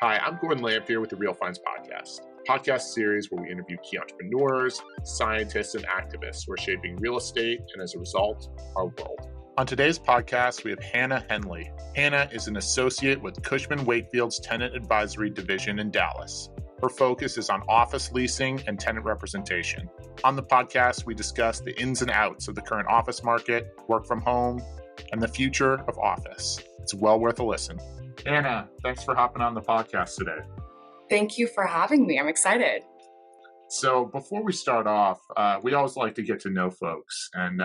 Hi, I'm Gordon Lamphere with the Real Finds Podcast, a podcast series where we interview key entrepreneurs, scientists, and activists who are shaping real estate and, as a result, our world. On today's podcast, we have Hanna Henley. Hanna is an associate with Cushman Wakefield's Tenant Advisory Division in Dallas. Her focus is on office leasing and tenant representation. On the podcast, we discuss the ins and outs of the current office market, work from home, and the future of office. It's well worth a listen. Hanna, thanks for hopping on the podcast today. Thank you for having me. I'm excited. So before we start off, we always like to get to know folks. And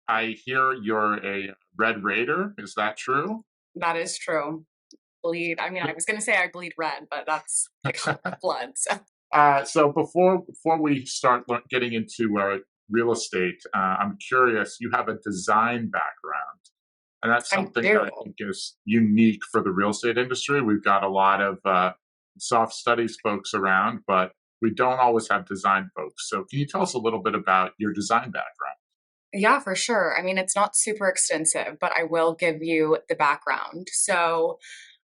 I hear you're a Red Raider. Is that true? That is true. I was going to say I bleed red, but that's like blood. So before we start getting into real estate, I'm curious, you have a design background. And that's something that I think is unique for the real estate industry. We've got a lot of soft studies folks around, but we don't always have design folks. So can you tell us a little bit about your design background? Yeah, for sure. I mean, it's not super extensive, but I will give you the background. So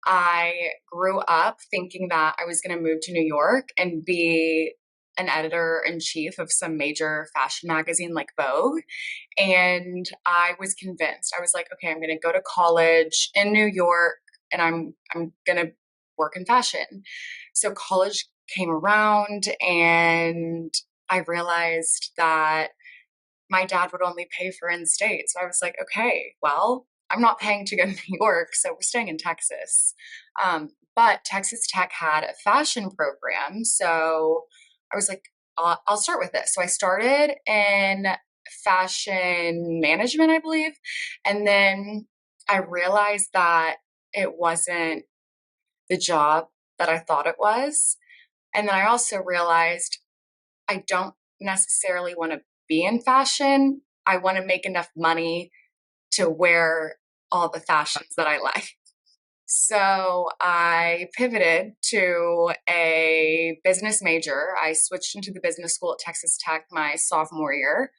I grew up thinking that I was going to move to New York and be an editor-in-chief of some major fashion magazine like Vogue. And I was convinced. I was like, okay, I'm going to go to college in New York and I'm going to work in fashion. So college came around and I realized that my dad would only pay for in-state. So I was like, okay, well, I'm not paying to go to New York, so we're staying in Texas. But Texas Tech had a fashion program. So I was like, I'll start with this. So I started in fashion management, I believe. And then I realized that it wasn't the job that I thought it was. And then I also realized I don't necessarily want to be in fashion. I want to make enough money to wear all the fashions that I like. So I pivoted to a business major. I switched into the business school at Texas Tech my sophomore year.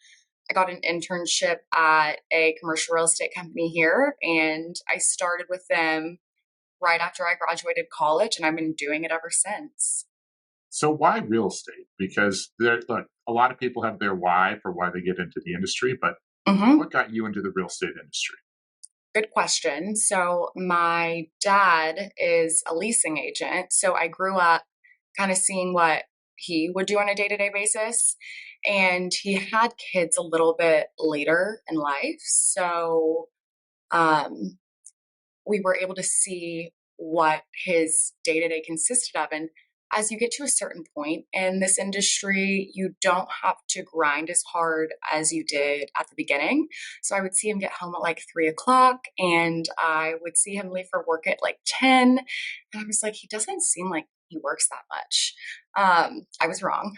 I got an internship at a commercial real estate company here, and I started with them right after I graduated college, and I've been doing it ever since. So why real estate? Because look, a lot of people have their why for why they get into the industry, but what got you into the real estate industry? Good question. So my dad is a leasing agent. So I grew up kind of seeing what he would do on a day-to-day basis. And he had kids a little bit later in life. So we were able to see what his day-to-day consisted of. And as you get to a certain point in this industry, you don't have to grind as hard as you did at the beginning. So I would see him get home at like 3:00 and I would see him leave for work at like 10. And I was like, he doesn't seem like he works that much. I was wrong.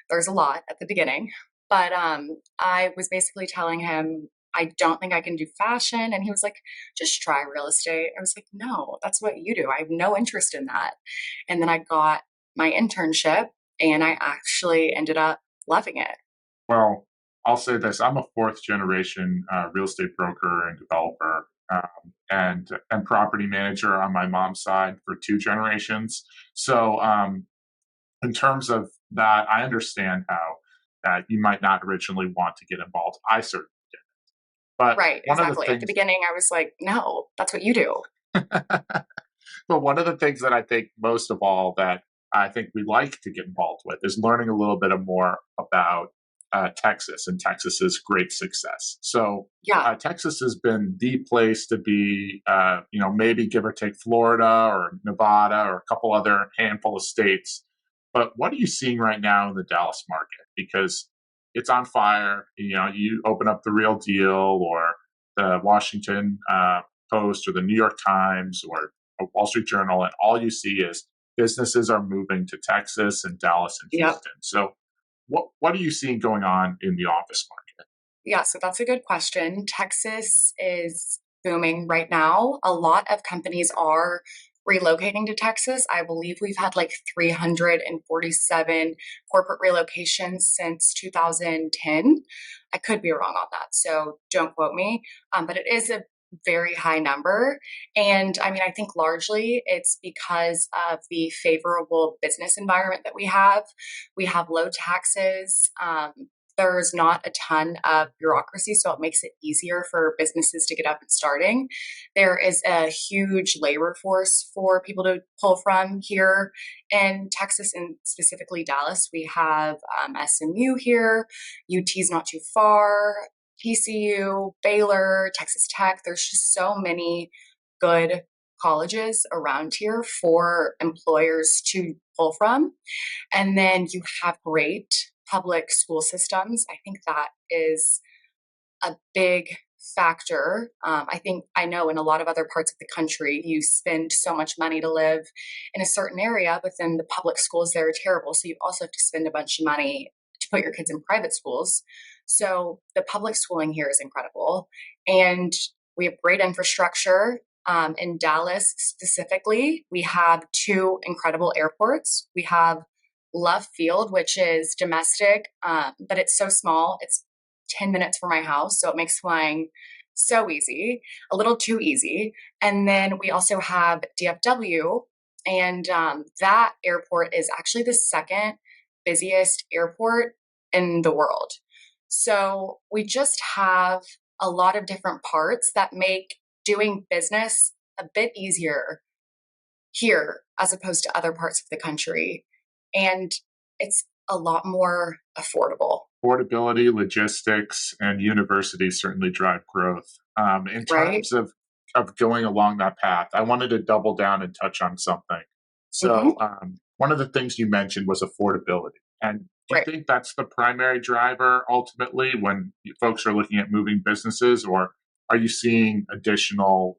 There's a lot at the beginning. But I was basically telling him, I don't think I can do fashion. And he was like, just try real estate. I was like, no, that's what you do. I have no interest in that. And then I got my internship and I actually ended up loving it. Well, I'll say this. I'm a fourth generation real estate broker and developer and property manager on my mom's side for 2 generations. So in terms of that, I understand how you might not originally want to get involved. I certainly did. But right, exactly. At the beginning, I was like, no, that's what you do. But one of the things that I think most of all that I think we like to get involved with is learning a little bit more about Texas and Texas's great success. So Texas has been the place to be, maybe give or take Florida or Nevada or a couple other handful of states. But what are you seeing right now in the Dallas market? Because it's on fire. You open up the Real Deal or the Washington Post or the New York Times or Wall Street Journal, and all you see is businesses are moving to Texas and Dallas and Houston. So what are you seeing going on in the office market? Yeah, so that's a good question. Texas is booming right now. A lot of companies are relocating to Texas. I believe we've had like 347 corporate relocations since 2010. I could be wrong on that, so don't quote me. But it is a very high number. And I mean, I think largely it's because of the favorable business environment that we have. We have low taxes. There's not a ton of bureaucracy, so it makes it easier for businesses to get up and starting. There is a huge labor force for people to pull from here in Texas, and specifically Dallas. We have SMU here, UT's not too far, TCU, Baylor, Texas Tech. There's just so many good colleges around here for employers to pull from. And then you have great public school systems. I think that is a big factor. I think I know in a lot of other parts of the country, you spend so much money to live in a certain area, but then the public schools there are terrible. So you also have to spend a bunch of money to put your kids in private schools. So the public schooling here is incredible. And we have great infrastructure. In Dallas specifically, we have two incredible airports. We have Love Field, which is domestic, but it's so small. It's 10 minutes from my house. So it makes flying so easy, a little too easy. And then we also have DFW, and that airport is actually the second busiest airport in the world. So we just have a lot of different parts that make doing business a bit easier here as opposed to other parts of the country. And it's a lot more affordable, Affordability, logistics, and universities certainly drive growth. In right? terms of going along that path, I wanted to double down and touch on something. Hmm. So, one of the things you mentioned was affordability. And do you Right. think that's the primary driver ultimately when folks are looking at moving businesses, or are you seeing additional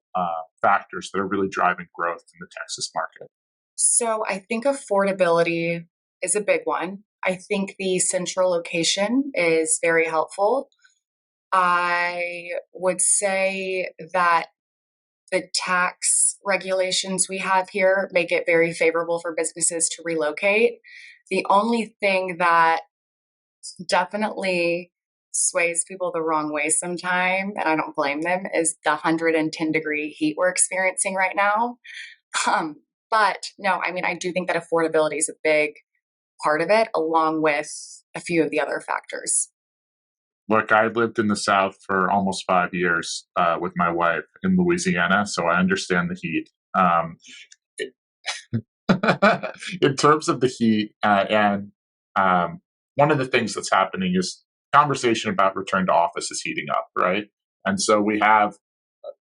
factors that are really driving growth in the Texas market? So I think affordability is a big one. I think the central location is very helpful. I would say that the tax regulations we have here make it very favorable for businesses to relocate. The only thing that definitely sways people the wrong way sometime, and I don't blame them, is the 110-degree heat we're experiencing right now. Um, but no, I mean, I do think that affordability is a big part of it, along with a few of the other factors. Look, I lived in the South for almost 5 years with my wife in Louisiana, so I understand the heat. In terms of the heat, and one of the things that's happening is conversation about return to office is heating up, right? And so we have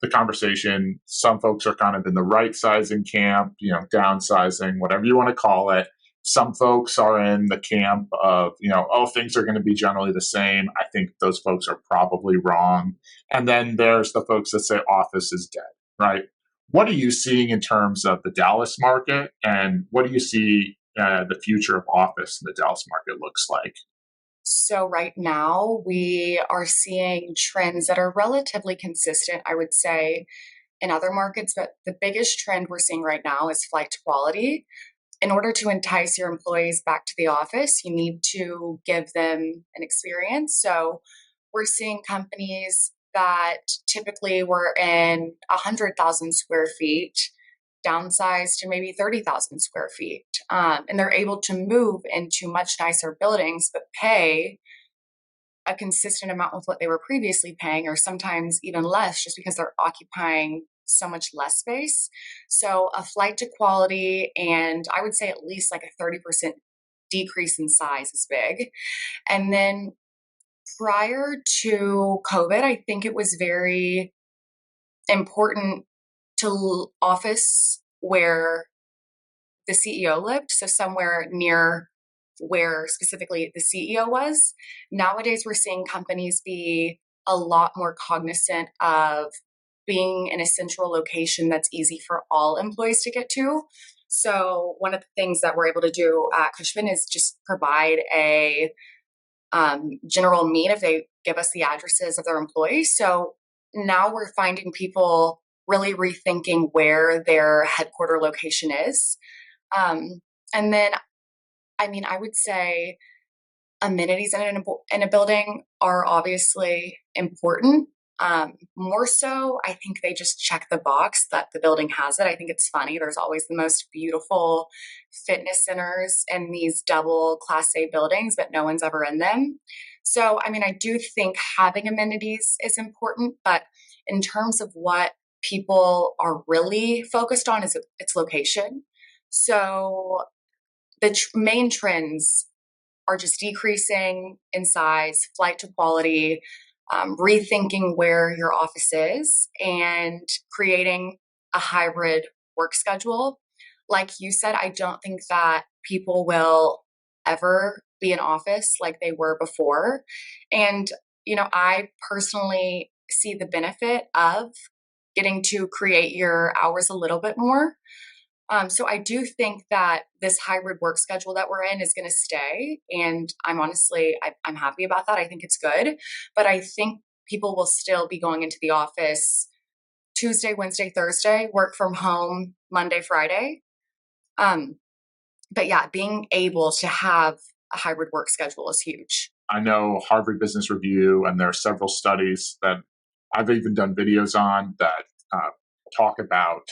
the conversation. Some folks are kind of in the right sizing camp, downsizing, whatever you want to call it. Some folks are in the camp of, oh, things are going to be generally the same. I think those folks are probably wrong. And then there's the folks that say office is dead, right? What are you seeing in terms of the Dallas market, and what do you see the future of office in the Dallas market looks like? So, right now, we are seeing trends that are relatively consistent, I would say, in other markets. But the biggest trend we're seeing right now is flight to quality. In order to entice your employees back to the office, you need to give them an experience. So we're seeing companies that typically were in 100,000 square feet downsize to maybe 30,000 square feet. And they're able to move into much nicer buildings, but pay a consistent amount with what they were previously paying, or sometimes even less, just because they're occupying so much less space. So, a flight to quality, and I would say at least like a 30% decrease in size is big. And then prior to COVID, I think it was very important to office where the CEO lived, so somewhere near where specifically the CEO was. Nowadays, we're seeing companies be a lot more cognizant of being in a central location that's easy for all employees to get to. So, one of the things that we're able to do at Cushman is just provide a general meet if they give us the addresses of their employees. So, now we're finding people really rethinking where their headquarter location is. um, and then, I mean, I would say amenities in a building are obviously important. More so, I think they just check the box that the building has it. I think it's funny. There's always the most beautiful fitness centers in these double class A buildings, but no one's ever in them. So, I mean, I do think having amenities is important, but in terms of what people are really focused on is its location. So, the main trends are just decreasing in size, flight to quality, rethinking where your office is, and creating a hybrid work schedule. Like you said, I don't think that people will ever be in office like they were before. And, I personally see the benefit of getting to create your hours a little bit more. So I do think that this hybrid work schedule that we're in is going to stay, and I'm happy about that. I think it's good, but I think people will still be going into the office Tuesday, Wednesday, Thursday, work from home Monday, Friday. Um, but yeah, being able to have a hybrid work schedule is huge. I know Harvard Business Review, and there are several studies that I've even done videos on that uh, talk about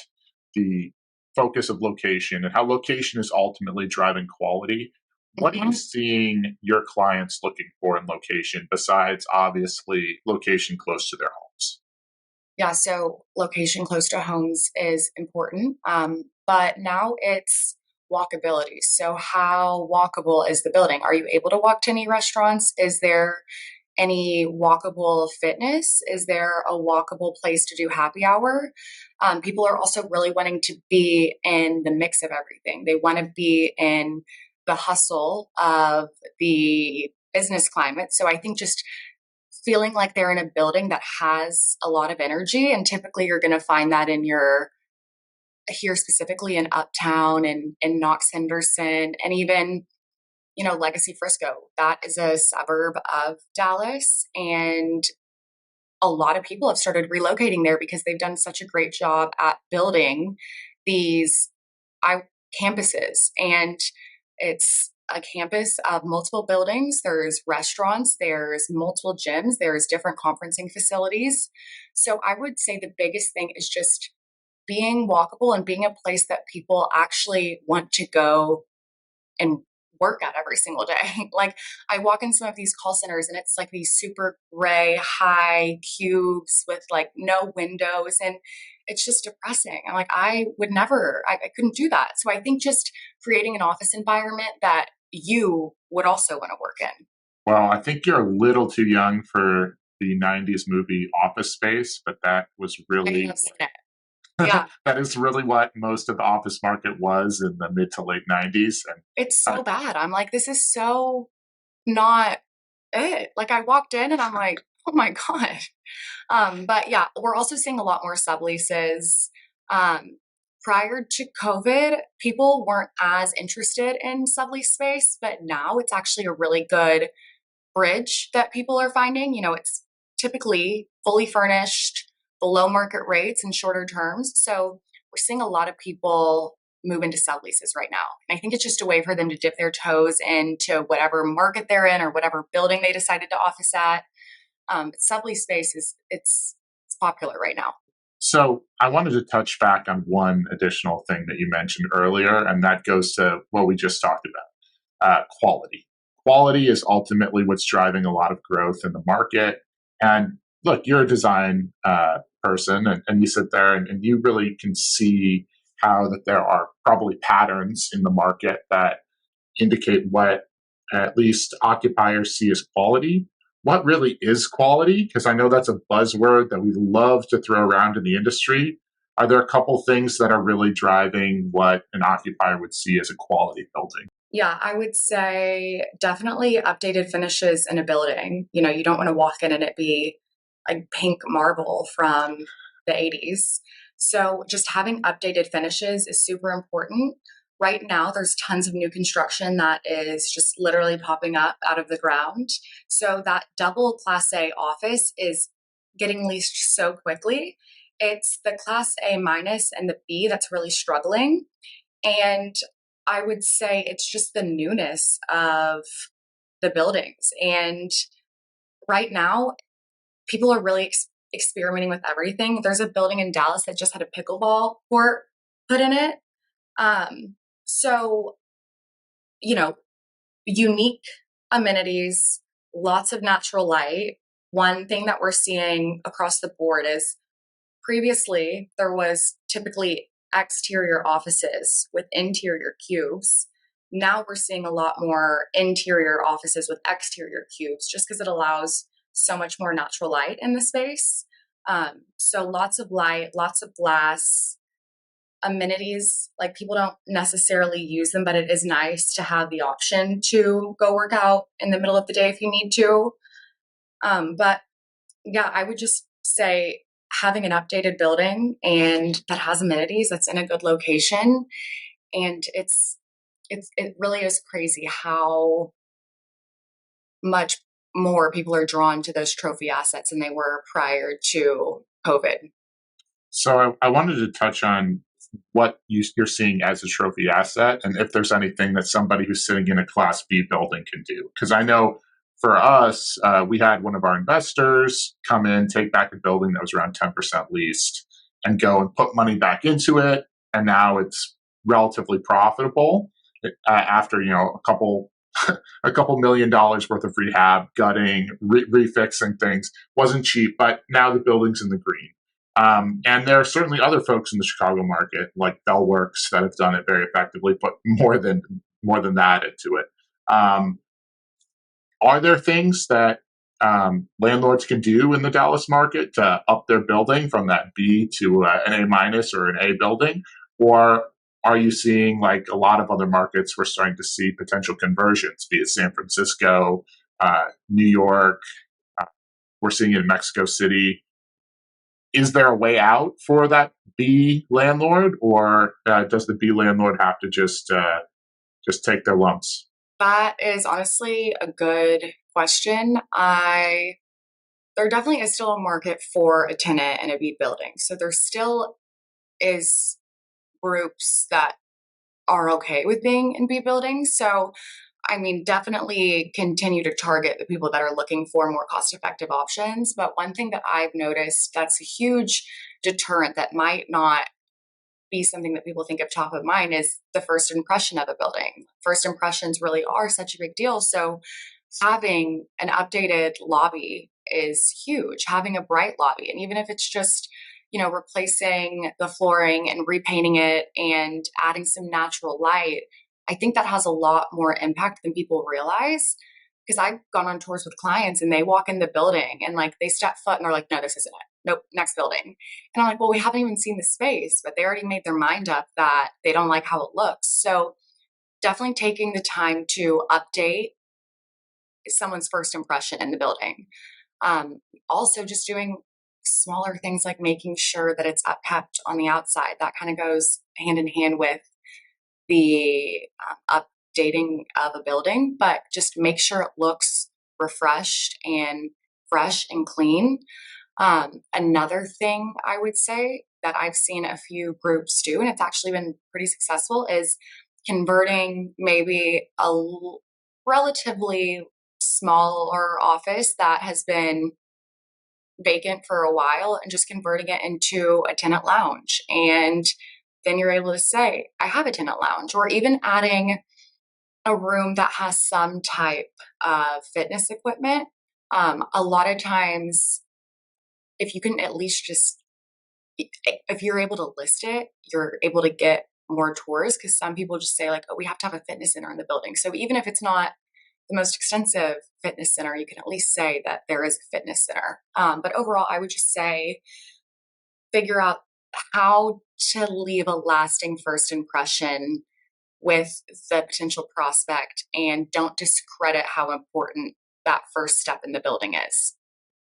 the focus of location and how location is ultimately driving quality. What are you Mhm. seeing your clients looking for in location besides obviously location close to their homes? Yeah, so location close to homes is important. But now it's walkability. So, how walkable is the building? Are you able to walk to any restaurants? Is there any walkable fitness? Is there a walkable place to do happy hour? People are also really wanting to be in the mix of everything. They want to be in the hustle of the business climate. So, I think just feeling like they're in a building that has a lot of energy. And typically you're going to find that in your here specifically in Uptown and Knox Henderson and even, Legacy Frisco. That is a suburb of Dallas. And a lot of people have started relocating there because they've done such a great job at building these I campuses. And it's a campus of multiple buildings. There's restaurants, there's multiple gyms, there's different conferencing facilities. So I would say the biggest thing is just being walkable and being a place that people actually want to go and work at every single day. Like I walk in some of these call centers and it's like these super gray, high cubes with like no windows and it's just depressing. I'm like, I couldn't do that. So I think just creating an office environment that you would also want to work in. Well, I think you're a little too young for the 90s movie Office Space, but that was I really have seen it. Yeah. that is really what most of the office market was in the mid to late 90s. And It's uh, so bad. I'm like, this is so not it. Like I walked in and I'm like, oh my God. But yeah, we're also seeing a lot more subleases. Um, Prior to COVID, people weren't as interested in sublease space, but now it's actually a really good bridge that people are finding. It's typically fully furnished, below market rates, and shorter terms. So we're seeing a lot of people move into subleases right now. And I think it's just a way for them to dip their toes into whatever market they're in or whatever building they decided to office at. Sublease space it's popular right now. so I wanted to touch back on one additional thing that you mentioned earlier, and that goes to what we just talked about, quality. Quality is ultimately what's driving a lot of growth in the market. And look, you're a design person, and you sit there and you really can see how that there are probably patterns in the market that indicate what at least occupiers see as quality. What really is quality? Because I know that's a buzzword that we love to throw around in the industry. Are there a couple things that are really driving what an occupier would see as a quality building? Yeah, I would say definitely updated finishes in a building. You don't want to walk in and it be like pink marble from the 80s. So just having updated finishes is super important. Right now, there's tons of new construction that is just literally popping up out of the ground. So that double class A office is getting leased so quickly. It's the class A minus and the B that's really struggling. And I would say it's just the newness of the buildings. And right now, people are really experimenting with everything. There's a building in Dallas that just had a pickleball court put in it. Um, so, you know, unique amenities, lots of natural light. One thing that we're seeing across the board is previously there was typically exterior offices with interior cubes. Now we're seeing a lot more interior offices with exterior cubes just because it allows so much more natural light in the space. So lots of light, lots of glass, amenities. Like people don't necessarily use them, but it is nice to have the option to go work out in the middle of the day if you need to. But yeah, I would just say having an updated building and that has amenities that's in a good location, and it really is crazy how much more people are drawn to those trophy assets than they were prior to COVID. So I wanted to touch on what you're seeing as a trophy asset, and if there's anything that somebody who's sitting in a Class B building can do. Because I know for us, we had one of our investors come in, take back a building that was around 10% leased, and go and put money back into it, and now it's relatively profitable after a couple a couple $1 million worth of rehab, gutting, refixing things. Wasn't cheap, but now the building's in the green. And there are certainly other folks in the Chicago market, like Bellworks, that have done it very effectively, put more than that into it. Um, are there things that landlords can do in the Dallas market to up their building from that B to an A minus or an A building, or are you seeing, like a lot of other markets, we're starting to see potential conversions, be it San Francisco, New York, uh, we're seeing it in Mexico City. Is there a way out for that B landlord, or does the B landlord have to just take their lumps? That is honestly a good question. I There definitely is still a market for a tenant in a B building. So there still is groups that are okay with being in B buildings. So I mean, definitely continue to target the people that are looking for more cost effective options. But one thing that I've noticed that's a huge deterrent that might not be something that people think of top of mind is the first impression of a building. First impressions really are such a big deal. So having an updated lobby is huge, having a bright lobby. And even if it's just, replacing the flooring and repainting it and adding some natural light, I think that has a lot more impact than people realize. Because I've gone on tours with clients and they walk in the building and like they step foot and they're like, no, this isn't it. Nope, next building. And I'm like, well, we haven't even seen the space, but they already made their mind up that they don't like how it looks. So definitely taking the time to update someone's first impression in the building. Also, just doing smaller things like making sure that it's upkept on the outside. That kind of goes hand in hand with the updating of a building, but just make sure it looks refreshed and fresh and clean. Another thing I would say that I've seen a few groups do, and it's actually been pretty successful, is converting maybe relatively smaller office that has been vacant for a while and just converting it into a tenant lounge. And then you're able to say, I have a tenant lounge, or even adding a room that has some type of fitness equipment. A lot of times, if you can at least just, if you're able to list it, you're able to get more tours because some people just say, like, oh, we have to have a fitness center in the building. So even if it's not the most extensive fitness center, you can at least say that there is a fitness center. But overall, I would just say figure out how to leave a lasting first impression with the potential prospect and don't discredit how important that first step in the building is.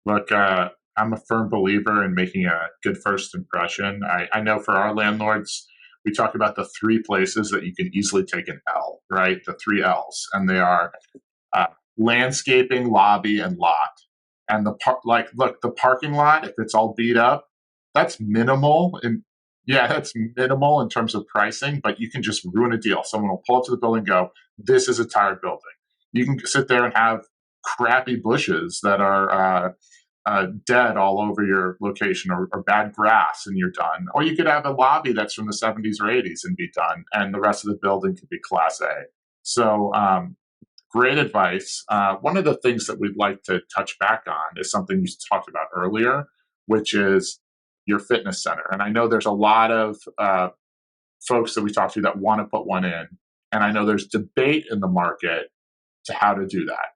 Look, I'm a firm believer in making a good first impression. I know for our landlords, we talk about the three places that you can easily take an L, right? The three L's, and they are uh, landscaping, lobby, and lot. And look, the parking lot, if it's all beat up, that's minimal. And yeah, that's minimal in terms of pricing, but you can just ruin a deal. Someone will pull up to the building and go, this is a tired building. You can sit there and have crappy bushes that are dead all over your location, or bad grass and you're done. Or you could have a lobby that's from the 70s or 80s and be done, and the rest of the building could be Class A. So, great advice. One of the things that we'd like to touch back on is something you talked about earlier, which is your fitness center. And I know there's a lot of folks that we talked to that want to put one in. And I know there's debate in the market to how to do that.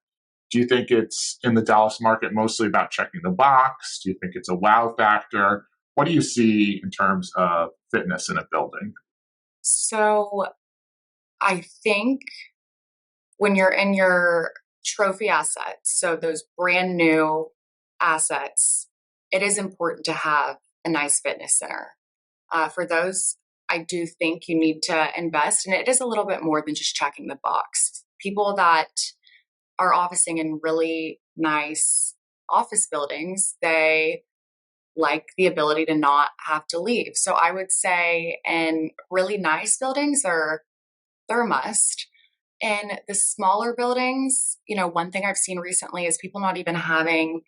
Do you think it's in the Dallas market mostly about checking the box? Do you think it's a wow factor? What do you see in terms of fitness in a building? So I think when you're in your trophy assets, so those brand new assets, it is important to have a nice fitness center. For those, I do think you need to invest, and it is a little bit more than just checking the box. People that are officing in really nice office buildings, they like the ability to not have to leave. So I would say in really nice buildings they're a must. In the smaller buildings, one thing I've seen recently is people not even having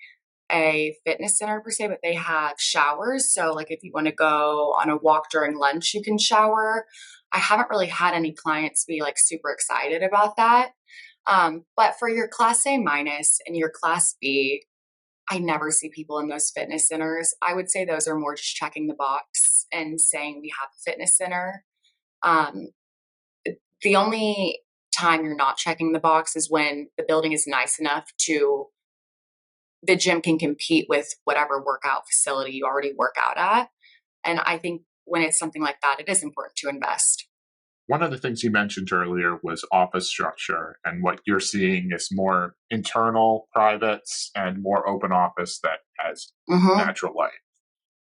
a fitness center per se, but they have showers. So, like, if you want to go on a walk during lunch, you can shower. I haven't really had any clients be like super excited about that. But for your class A minus and your class B, I never see people in those fitness centers. I would say those are more just checking the box and saying we have a fitness center. Um, the only time you're not checking the box is when the building is nice enough to the gym can compete with whatever workout facility you already work out at. And I think when it's something like that, it is important to invest. One of the things you mentioned earlier was office structure, and what you're seeing is more internal privates and more open office that has Hmm. natural light.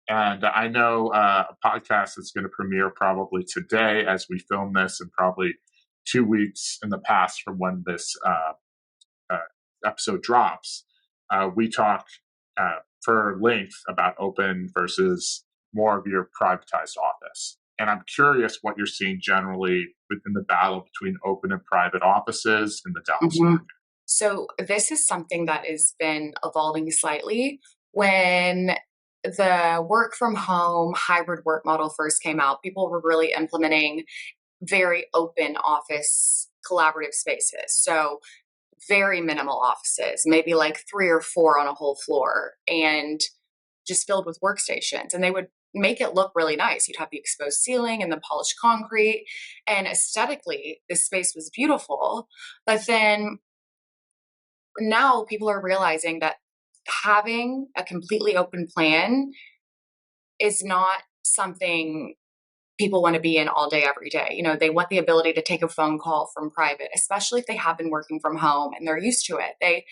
And I know a podcast that's going to premiere probably today as we film this, and probably 2 weeks in the past from when this uh, episode drops. We talk for length about open versus more of your privatized office. And I'm curious what you're seeing generally within the battle between open and private offices in the Dallas Hmm. market. So this is something that has been evolving slightly. When the work from home hybrid work model first came out, people were really implementing very open office collaborative spaces. So very minimal offices, maybe like three or four on a whole floor, and just filled with workstations. And they would make it look really nice. You'd have the exposed ceiling and the polished concrete. And aesthetically, this space was beautiful. But then now people are realizing that having a completely open plan is not something people want to be in all day, every day. They want the ability to take a phone call from private, especially if they have been working from home and they're used to it. They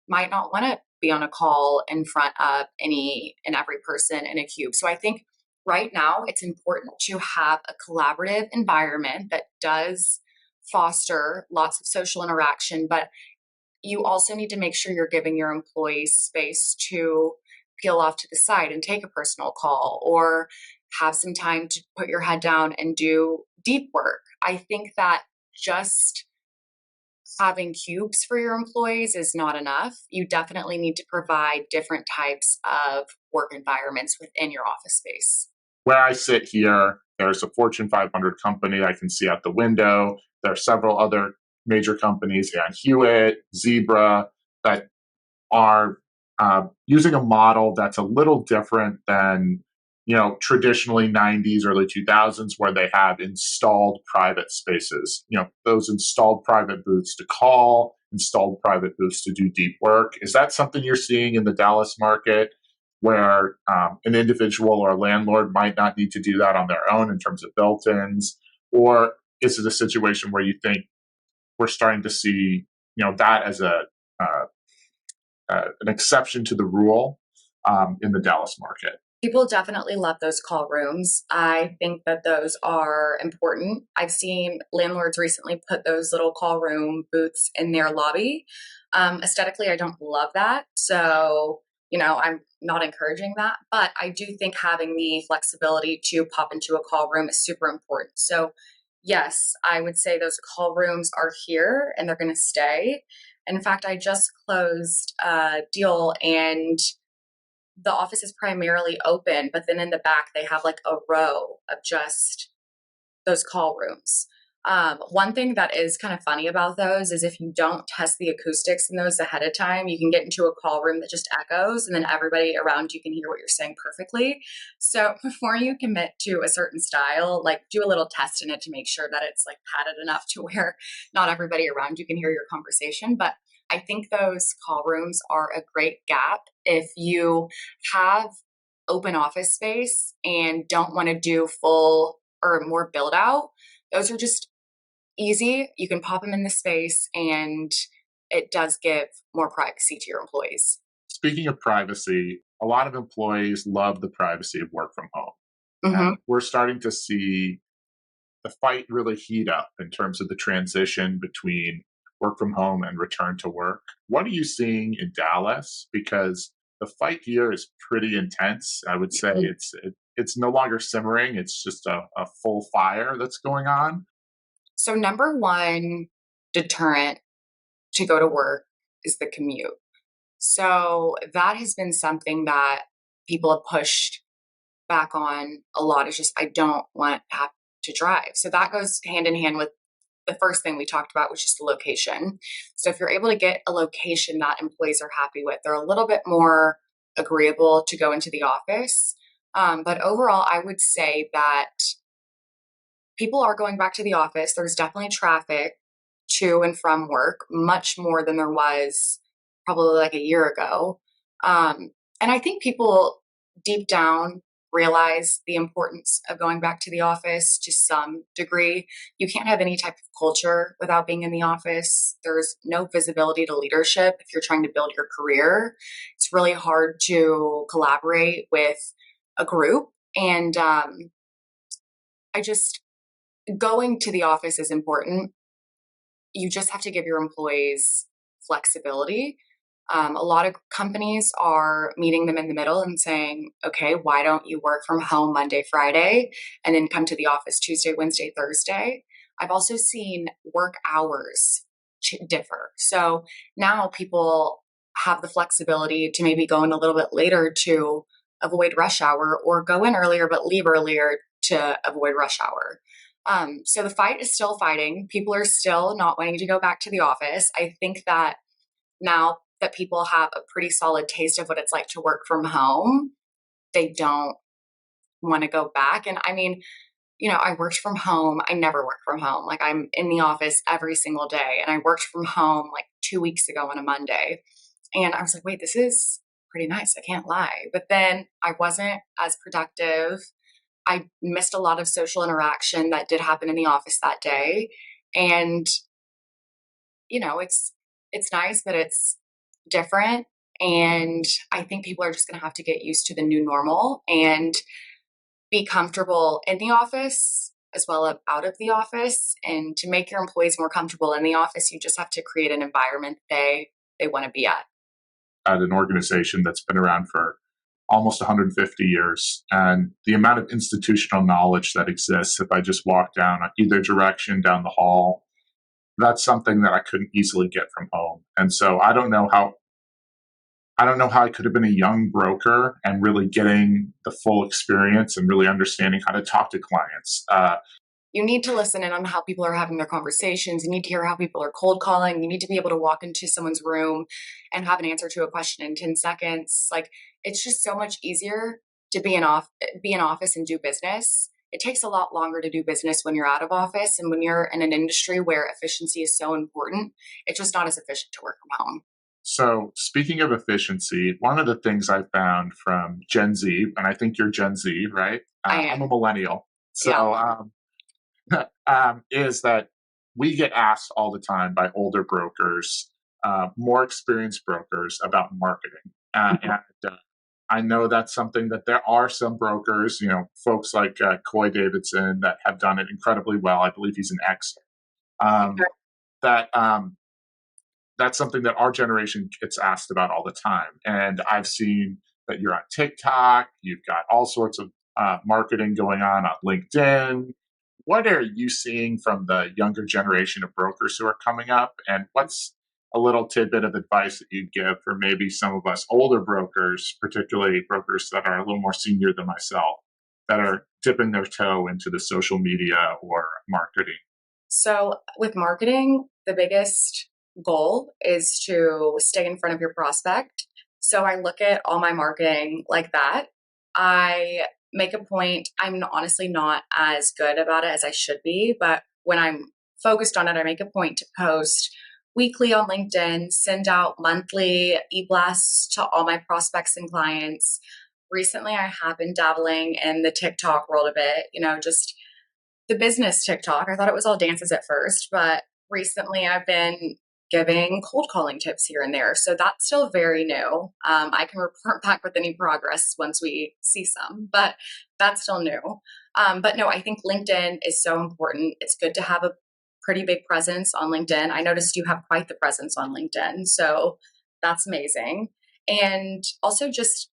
might not want to be on a call in front of any and every person in a cube. So I think right now it's important to have a collaborative environment that does foster lots of social interaction, but you also need to make sure you're giving your employees space to peel off to the side and take a personal call, or have some time to put your head down and do deep work. I think that just having cubes for your employees is not enough. You definitely need to provide different types of work environments within your office space. Where I sit here, there's a Fortune 500 company I can see out the window. There are several other major companies, and Hewitt, Zebra, that are using a model that's a little different than traditionally 90s, early 2000s, where they have installed private spaces. Those installed private booths to call, installed private booths to do deep work. Is that something you're seeing in the Dallas market, where an individual or a landlord might not need to do that on their own in terms of built-ins, or is it a situation where you think we're starting to see that as uh, an exception to the rule in the Dallas market? People definitely love those call rooms. I think that those are important. I've seen landlords recently put those little call room booths in their lobby. Aesthetically, I don't love that. So, I'm not encouraging that. But I do think having the flexibility to pop into a call room is super important. So, yes, I would say those call rooms are here and they're going to stay. In fact, I just closed a deal, and the office is primarily open, but then in the back they have like a row of just those call rooms. One thing that is kind of funny about those is if you don't test the acoustics in those ahead of time, you can get into a call room that just echoes, and then everybody around you can hear what you're saying perfectly. So before you commit to a certain style, like do a little test in it to make sure that it's like padded enough to where not everybody around you can hear your conversation. But I think those call rooms are a great gap if you have open office space and don't want to do full or more build out. Those are just easy. You can pop them in the space and it does give more privacy to your employees. Speaking of privacy, a lot of employees love the privacy of work from home. Mm-hmm. And we're starting to see the fight really heat up in terms of the transition between work from home and return to work. What are you seeing in Dallas? Because the fight here is pretty intense. I would say it's no longer simmering; it's just a full fire that's going on. So, number one deterrent to go to work is the commute. So, that has been something that people have pushed back on a lot. Is just, I don't want to have to drive. So, that goes hand in hand with the first thing we talked about, which is the location. So, if you're able to get a location that employees are happy with, they're a little bit more agreeable to go into the office. But overall, I would say that people are going back to the office. There's definitely traffic to and from work, much more than there was probably like a year ago. And I think people deep down realize the importance of going back to the office to some degree. You can't have any type of culture without being in the office. There's no visibility to leadership if you're trying to build your career. It's really hard to collaborate with a group. And I just, going to the office is important. You just have to give your employees flexibility. A lot of companies are meeting them in the middle and saying, okay, why don't you work from home Monday, Friday, and then come to the office Tuesday, Wednesday, Thursday? I've also seen work hours differ. So now people have the flexibility to maybe go in a little bit later to avoid rush hour or go in earlier but leave earlier to avoid rush hour. So the fight is still fighting. People are still not wanting to go back to the office. I think that now that people have a pretty solid taste of what it's like to work from home, they don't want to go back. And I mean, I worked from home. I never work from home. Like I'm in the office every single day. And I worked from home like 2 weeks ago on a Monday. And I was like, wait, this is pretty nice. I can't lie. But then I wasn't as productive. I missed a lot of social interaction that did happen in the office that day. And, it's nice, but it's different. And I think people are just going to have to get used to the new normal and be comfortable in the office as well as out of the office. And to make your employees more comfortable in the office, you just have to create an environment they want to be at. At an organization that's been around for almost 150 years, and the amount of institutional knowledge that exists, if I just walk down either direction down the hall, that's something that I couldn't easily get from home. And so I don't know how I could have been a young broker and really getting the full experience and really understanding how to talk to clients. You need to listen in on how people are having their conversations. You need to hear how people are cold calling. You need to be able to walk into someone's room and have an answer to a question in 10 seconds. Like it's just so much easier to be in office and do business. It takes a lot longer to do business when you're out of office, and when you're in an industry where efficiency is so important, it's just not as efficient to work from home. So, speaking of efficiency, one of the things I found from Gen Z, and I think you're Gen Z, right? I I'm a am. millennial. Yeah. So, is that we get asked all the time by older brokers, more experienced brokers about marketing. And I know that's something that there are some brokers, folks like Coy Davidson that have done it incredibly well. I believe he's an expert. Um, that that's something that our generation gets asked about all the time. And I've seen that you're on TikTok, you've got all sorts of marketing going on LinkedIn. What are you seeing from the younger generation of brokers who are coming up? And a little tidbit of advice that you'd give for maybe some of us older brokers, particularly brokers that are a little more senior than myself, that are dipping their toe into the social media or marketing? So, with marketing, the biggest goal is to stay in front of your prospect. So, I look at all my marketing like that. I make a point, I'm honestly not as good about it as I should be, but when I'm focused on it, I make a point to post weekly on LinkedIn, send out monthly e blasts to all my prospects and clients. Recently, I have been dabbling in the TikTok world a bit, just the business TikTok. I thought it was all dances at first, but recently I've been giving cold calling tips here and there. So that's still very new. I can report back with any progress once we see some, but that's still new. But no, I think LinkedIn is so important. It's good to have a pretty big presence on LinkedIn. I noticed you have quite the presence on LinkedIn. So that's amazing. And also just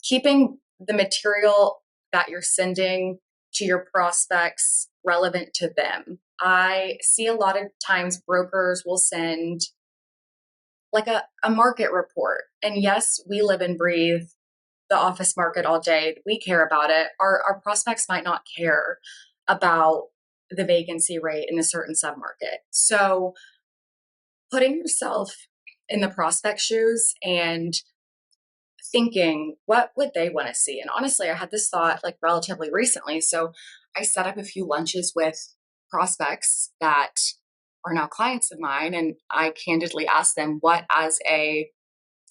keeping the material that you're sending to your prospects relevant to them. I see a lot of times brokers will send like a market report. And yes, we live and breathe the office market all day. We care about it. Our prospects might not care about the vacancy rate in a certain submarket. So putting yourself in the prospect shoes and thinking what would they want to see. And honestly, I had this thought like relatively recently. So I set up a few lunches with prospects that are now clients of mine, and I candidly asked them what, as a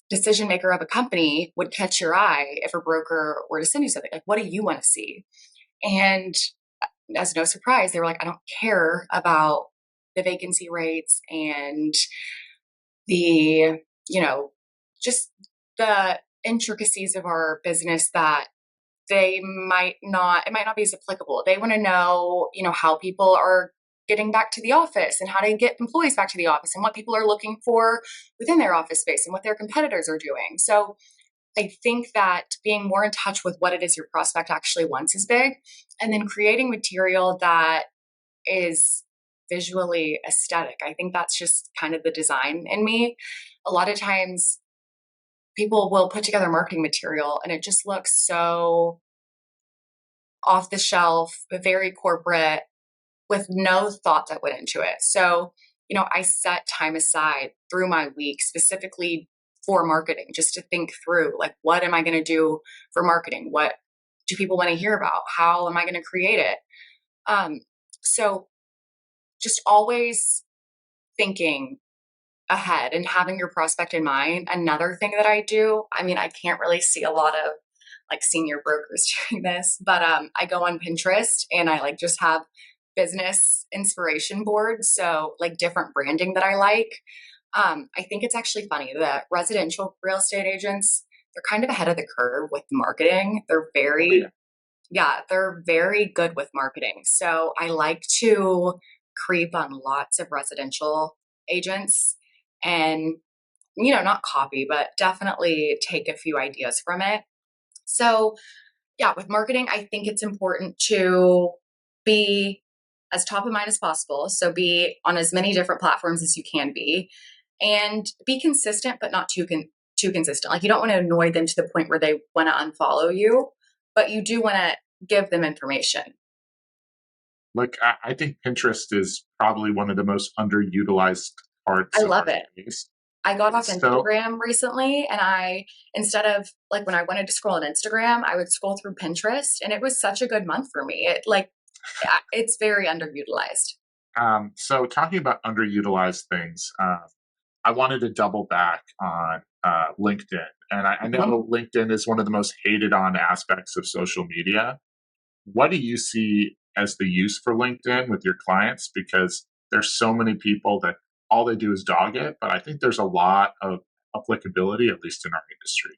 decision maker of a company, would catch your eye if a broker were to send you something. Like, what do you want to see? And as no surprise, they were like, I don't care about the vacancy rates and the, you know, just the intricacies of our business that it might not be as applicable. They want to know, how people are getting back to the office and how to get employees back to the office and what people are looking for within their office space and what their competitors are doing. So I think that being more in touch with what it is your prospect actually wants is big. And then creating material that is visually aesthetic. I think that's just kind of the design in me. A lot of times people will put together marketing material and it just looks so off the shelf, very corporate, with no thought that went into it. So, I set time aside through my week specifically for marketing, just to think through like, what am I going to do for marketing? What do people want to hear about? How am I going to create it? So just always thinking ahead and having your prospect in mind. Another thing that I do, I mean, I can't really see a lot of like senior brokers doing this, but I go on Pinterest and I like just have business inspiration boards. So like different branding that I like. I think it's actually funny that residential real estate agents, they're kind of ahead of the curve with marketing. They're Oh, yeah. very, yeah, they're very good with marketing. So I like to creep on lots of residential agents and, not copy, but definitely take a few ideas from it. So, yeah, with marketing, I think it's important to be as top of mind as possible. So, be on as many different platforms as you can be and be consistent, but not too consistent. Like, you don't want to annoy them to the point where they want to unfollow you, but you do want to give them information. Look, I think Pinterest is probably one of the most underutilized I parts of love our it. days. I got off It's so Instagram recently and instead of like when I wanted to scroll on Instagram, I would scroll through Pinterest and it was such a good month for me. It's very underutilized. so talking about underutilized things, I wanted to double back on LinkedIn, and I Mhm. know LinkedIn is one of the most hated on aspects of social media. What do you see as the use for LinkedIn with your clients? Because there's so many people that all they do is dog it, but I think there's a lot of applicability, at least in our industry.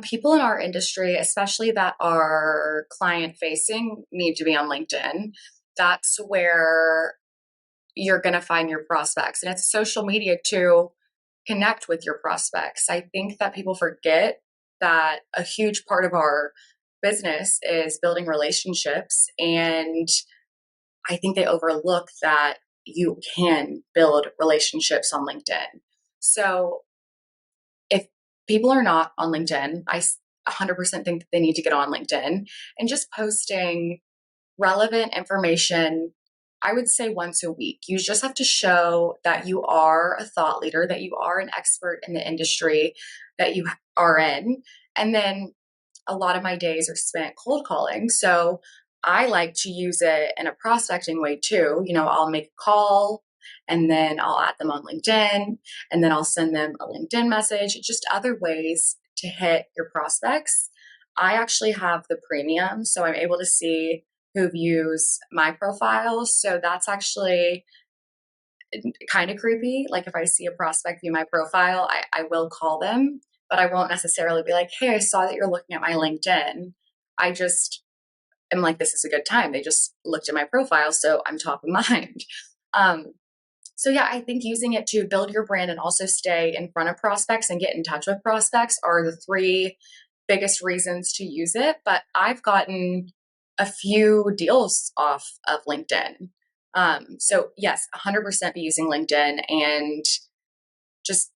People in our industry, especially that are client facing, need to be on LinkedIn. That's where you're going to find your prospects. And it's social media to connect with your prospects. I think that people forget that a huge part of our business is building relationships. And I think they overlook that you can build relationships on LinkedIn. So if people are not on LinkedIn, 100% think that they need to get on LinkedIn and just posting relevant information. I would say once a week. You just have to show that you are a thought leader, that you are an expert in the industry that you are in. And then a lot of my days are spent cold calling. So I like to use it in a prospecting way too. I'll make a call and then I'll add them on LinkedIn and then I'll send them a LinkedIn message, just other ways to hit your prospects. I actually have the premium, so I'm able to see who views my profile. So that's actually kind of creepy. Like if I see a prospect view my profile, I will call them, but I won't necessarily be like, hey, I saw that you're looking at my LinkedIn. I just am like, this is a good time. They just looked at my profile, so I'm top of mind. Um, so yeah, I think using it to build your brand and also stay in front of prospects and get in touch with prospects are the three biggest reasons to use it. But I've gotten a few deals off of LinkedIn. So yes, 100% be using LinkedIn and just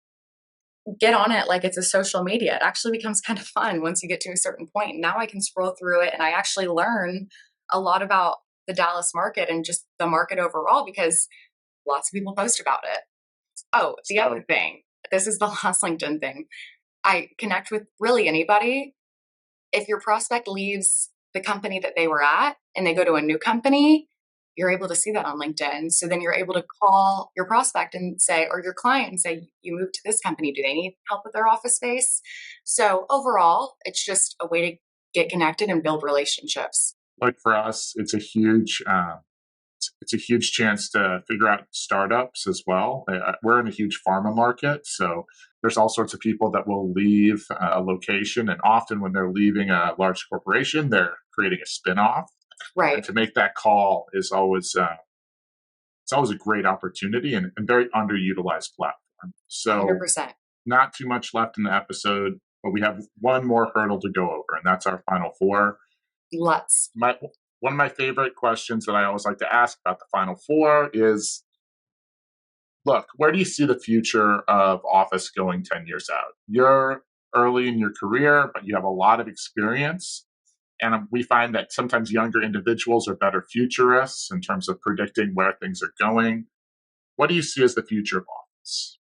get on it like it's a social media. It actually becomes kind of fun once you get to a certain point. Now I can scroll through it and I actually learn a lot about the Dallas market and just the market overall because lots of people post about it. Oh, the other So, thing, this is the last LinkedIn thing. I connect with really anybody. If your prospect leaves the company that they were at and they go to a new company, you're able to see that on LinkedIn. So then you're able to call your prospect and say, or your client and say, you moved to this company. Do they need help with their office space? So overall, it's just a way to get connected and build relationships. like for us, it's a huge chance to figure out startups as well. We're in a huge pharma market, so there's all sorts of people that will leave a location, and often when they're leaving a large corporation, they're creating a spin-off. And Right. to make that call is always it's always a great opportunity and very underutilized platform. So 100%. not too much left in the episode, but we have one more hurdle to go over, and that's our final four. Lots. My One of my favorite questions that I always like to ask about the final four is, look, where do you see the future of office going 10 years out? You're early in your career, but you have a lot of experience. And we find that sometimes younger individuals are better futurists in terms of predicting where things are going. What do you see as the future of office?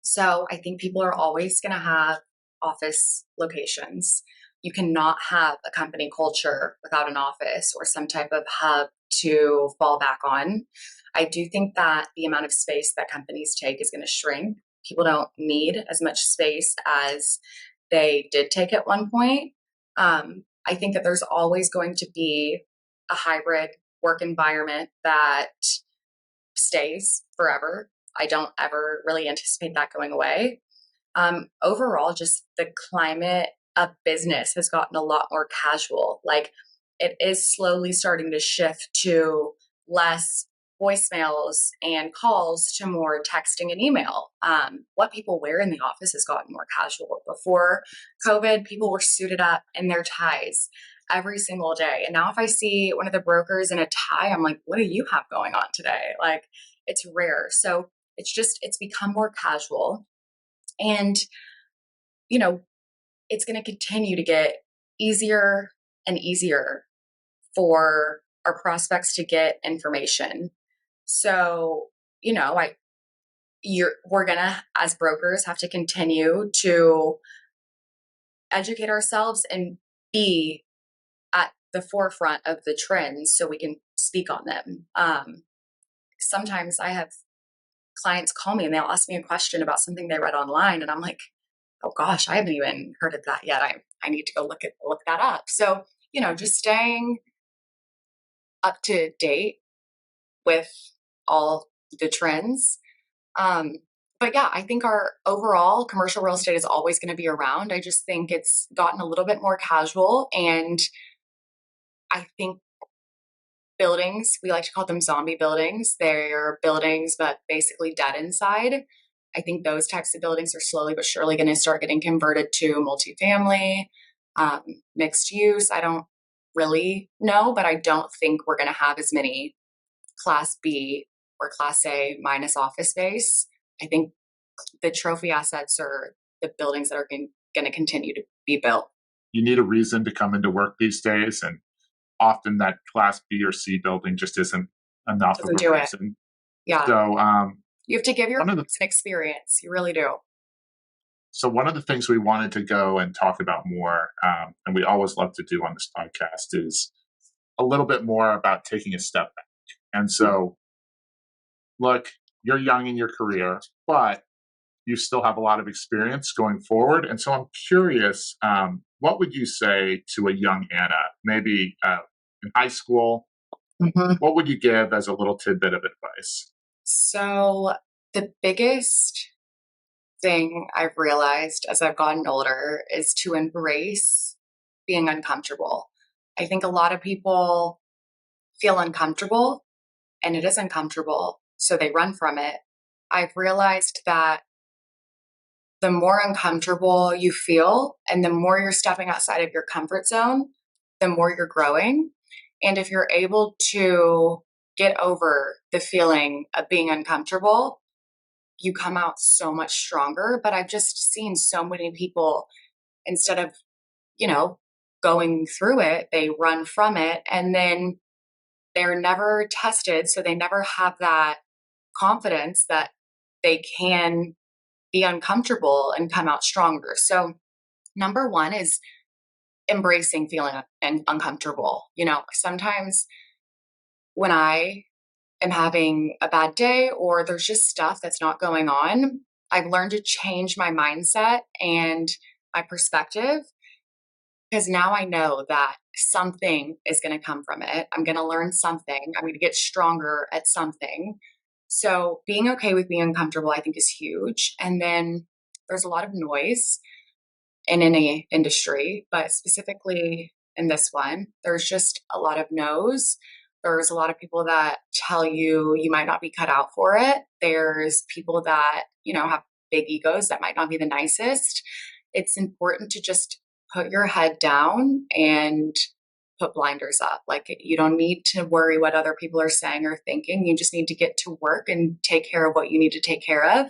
So I think people are always going to have office locations. You cannot have a company culture without an office or some type of hub to fall back on. I do think that the amount of space that companies take is going to shrink. People don't need as much space as they did take at one point. I think that there's always going to be a hybrid work environment that stays forever. I don't ever really anticipate that going away. Overall, just the climate of business has gotten a lot more casual. Like it is slowly starting to shift to less voicemails and calls to more texting and email. What people wear in the office has gotten more casual. Before COVID, people were suited up in their ties every single day. And now if I see one of the brokers in a tie, I'm like, what do you have going on today? Like it's rare. So it's become more casual. And, you know, it's going to continue to get easier and easier for our prospects to get information. So, we're going to, as brokers, have to continue to educate ourselves and be at the forefront of the trends so we can speak on them. Sometimes I have clients call me and they'll ask me a question about something they read online, and I'm like, oh gosh, I haven't even heard of that yet. I need to go look that up. So, just staying up to date with all the trends. Um, but yeah, I think our overall commercial real estate is always going to be around. I just think it's gotten a little bit more casual. And I think buildings, we like to call them zombie buildings. They're buildings, but basically dead inside. I think those types of buildings are slowly but surely going to start getting converted to multifamily, um, mixed use. I don't really know, but I don't think we're going to have as many Class B or Class A minus office space. I think the trophy assets or the buildings that are going to continue to be built. You need a reason to come into work these days, and often that Class B or C building just isn't enough of Doesn't a do it. reason. Yeah. So You have to give your one of the folks an experience. You really do. one of the things we wanted to go and talk about more, and we always love to do on this podcast, is a little bit more about taking a step back. And so, look, you're young in your career, but you still have a lot of experience going forward. And so I'm curious, what would you say to a young Anna, maybe in high school? Mhm. What would you give as a little tidbit of advice? So, the biggest thing I've realized as I've gotten older is to embrace being uncomfortable. I think a lot of people feel uncomfortable and it is uncomfortable, so they run from it. I've realized that the more uncomfortable you feel and the more you're stepping outside of your comfort zone, the more you're growing. And if you're able to get over the feeling of being uncomfortable, you come out so much stronger. But I've just seen so many people, instead of, you know, going through it, they run from it and then they're never tested. So they never have that confidence that they can be uncomfortable and come out stronger. So, number one is embracing feeling uncomfortable. Sometimes when I am having a bad day or there's just stuff that's not going on, I've learned to change my mindset and my perspective because now I know that something is going to come from it. I'm going to learn something. I'm going to get stronger at something. So, being okay with being uncomfortable, I think, is huge. And then there's a lot of noise in any industry, but specifically in this one, there's just a lot of no's. There's a lot of people that tell you you might not be cut out for it. There's people that, have big egos that might not be the nicest. It's important to just put your head down and put blinders up. Like, you don't need to worry what other people are saying or thinking. You just need to get to work and take care of what you need to take care of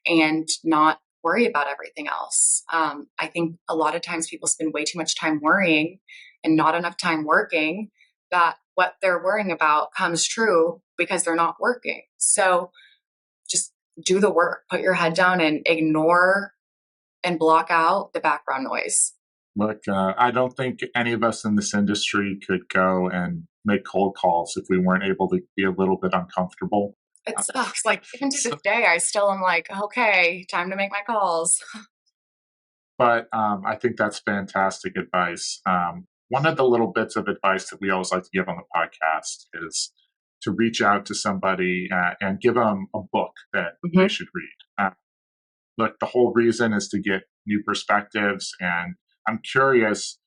and not worry about everything else. I think a lot of times people spend way too much time worrying and not enough time working, that what they're worrying about comes true because they're not working. So just do the work, put your head down and ignore and block out the background noise. Look, I don't think any of us in this industry could go and make cold calls if we weren't able to be a little bit uncomfortable. It Uh, sucks. Like, even to so, this day, I still am like, okay, time to make my calls. but I think that's fantastic advice. One of the little bits of advice that we always like to give on the podcast is to reach out to somebody and give them a book that they Mhm. should read. Look, the whole reason is to get new perspectives. And I'm curious,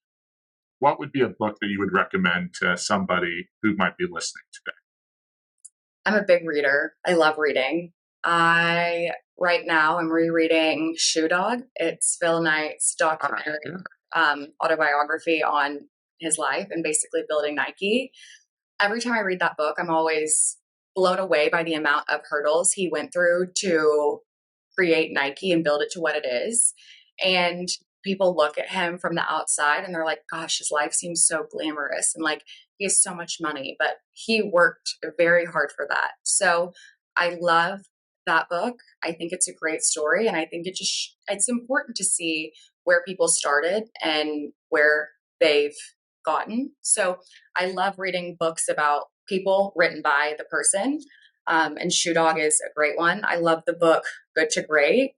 what would be a book that you would recommend to somebody who might be listening today? I'm a big reader. I love reading. I right now I'm rereading Shoe Dog. It's Phil Knight's All right. documentary, Yeah. autobiography on his life and basically building Nike. Every time I read that book, I'm always blown away by the amount of hurdles he went through to create Nike and build it to what it is. And people look at him from the outside and they're like, gosh, his life seems so glamorous and like he has so much money, but he worked very hard for that. So I love that book. I think it's a great story. And I think it's important to see where people started and where they've gotten. So I love reading books about people written by the person. And Shoe Dog is a great one. I love the book Good to Great.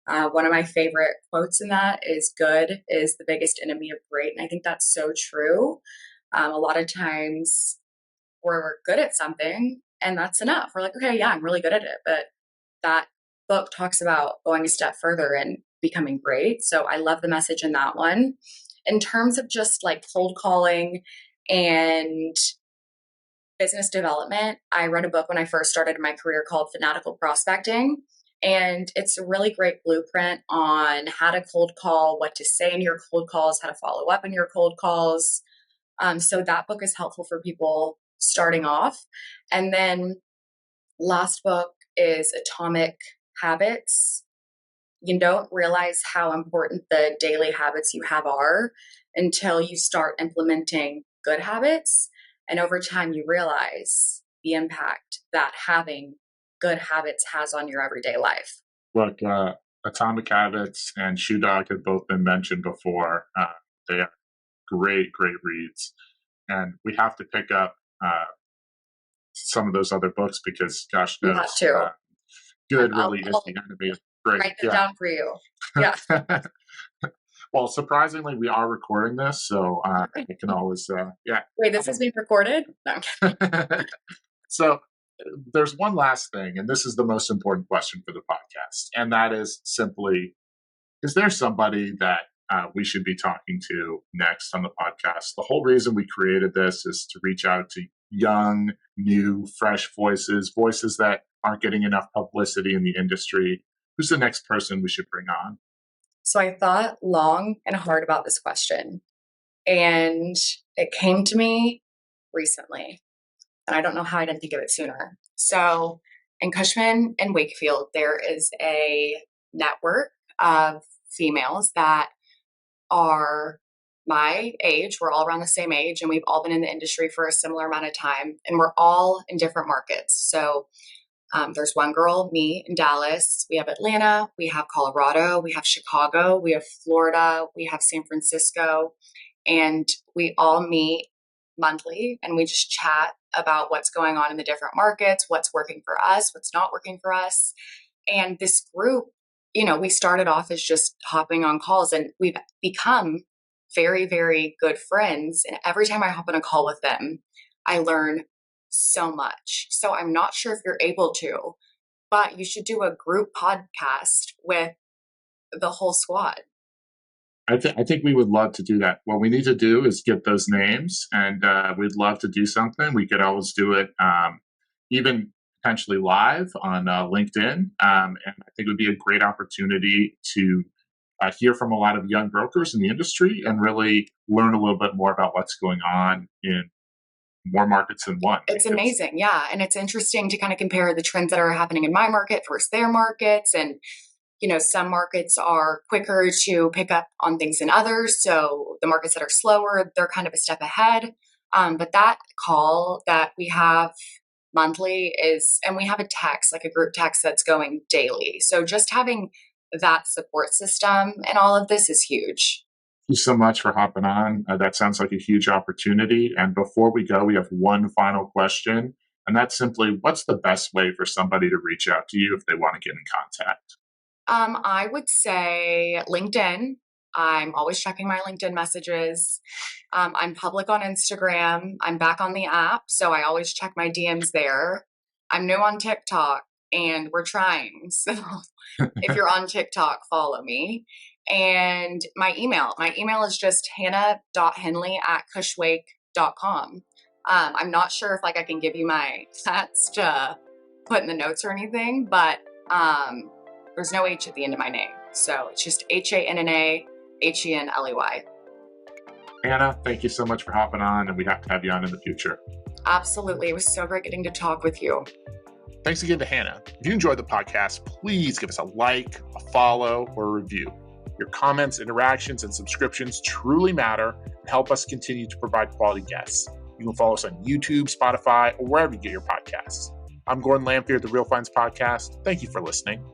One of my favorite quotes in that is good is the biggest enemy of great. And I think that's so true. A lot of times we're good at something and that's enough. We're like, okay, yeah, I'm really good at it. But that book talks about going a step further and becoming great. So I love the message in that one. In terms of just like cold calling and business development, I read a book when I first started my career called Fanatical Prospecting. And it's a really great blueprint on how to cold call, what to say in your cold calls, how to follow up in your cold calls. So that book is helpful for people starting off. And then last book is Atomic Habits you don't realize how important the daily habits you have are until you start implementing good habits. And over time, you realize the impact that having good habits has on your everyday life. Look, Atomic Habits and Shoe Dog have both been mentioned before. They are great, great reads. And we have to pick up some of those other books because, gosh You have knows, to. good I'll really is the enemy of great. write them down for you. Yeah. Well, surprisingly, we are recording this, so I can always, yeah. Wait, this is being recorded? No. So there's one last thing, and this is the most important question for the podcast, and that is simply, is there somebody that we should be talking to next on the podcast? The whole reason we created this is to reach out to young, new, fresh voices, voices that aren't getting enough publicity in the industry. Who's the next person we should bring on? So I thought long and hard about this question, and it came to me recently. And I don't know how I didn't think of it sooner. So in Cushman and Wakefield, there is a network of females that are my age. We're all around the same age, and we've all been in the industry for a similar amount of time, and we're all in different markets. So there's one girl, me in Dallas. We have Atlanta, we have Colorado, we have Chicago, we have Florida, we have San Francisco, and we all meet monthly and we just chat about what's going on in the different markets, what's working for us, what's not working for us. And this group, we started off as just hopping on calls and we've become very, very good friends. And every time I hop on a call with them, I learn so much. So I'm not sure if you're able to, but you should do a group podcast with the whole squad. I think we would love to do that. What we need to do is get those names, and we'd love to do something. We could always do it, even potentially live on LinkedIn. And I think it would be a great opportunity to hear from a lot of young brokers in the industry and really learn a little bit more about what's going on in more markets than one. It's amazing. Yeah. And it's interesting to kind of compare the trends that are happening in my market versus their markets. And, some markets are quicker to pick up on things than others. So the markets that are slower, they're kind of a step ahead. But that call that we have monthly and we have a text, like a group text that's going daily. So just having that support system and all of this is huge. Thank you so much for hopping on. That sounds like a huge opportunity. And before we go, we have one final question. And that's simply, what's the best way for somebody to reach out to you if they want to get in contact? I would say LinkedIn. I'm always checking my LinkedIn messages. I'm public on Instagram. I'm back on the app, so I always check my DMs there. I'm new on TikTok, and we're trying. So if you're on TikTok, follow me. And my email is just hanna.henley@cushwake.com. I'm not sure if I can give you my stats to put in the notes or anything, but there's no H at the end of my name. So it's just HANNAHENLEY. Hanna, thank you so much for hopping on, and we have to have you on in the future. Absolutely. It was so great getting to talk with you. Thanks again to Hanna. If you enjoyed the podcast, please give us a like, a follow, or a review. Your comments, interactions, and subscriptions truly matter and help us continue to provide quality guests. You can follow us on YouTube, Spotify, or wherever you get your podcasts. I'm Gordon Lamphere, the Real Finds Podcast. Thank you for listening.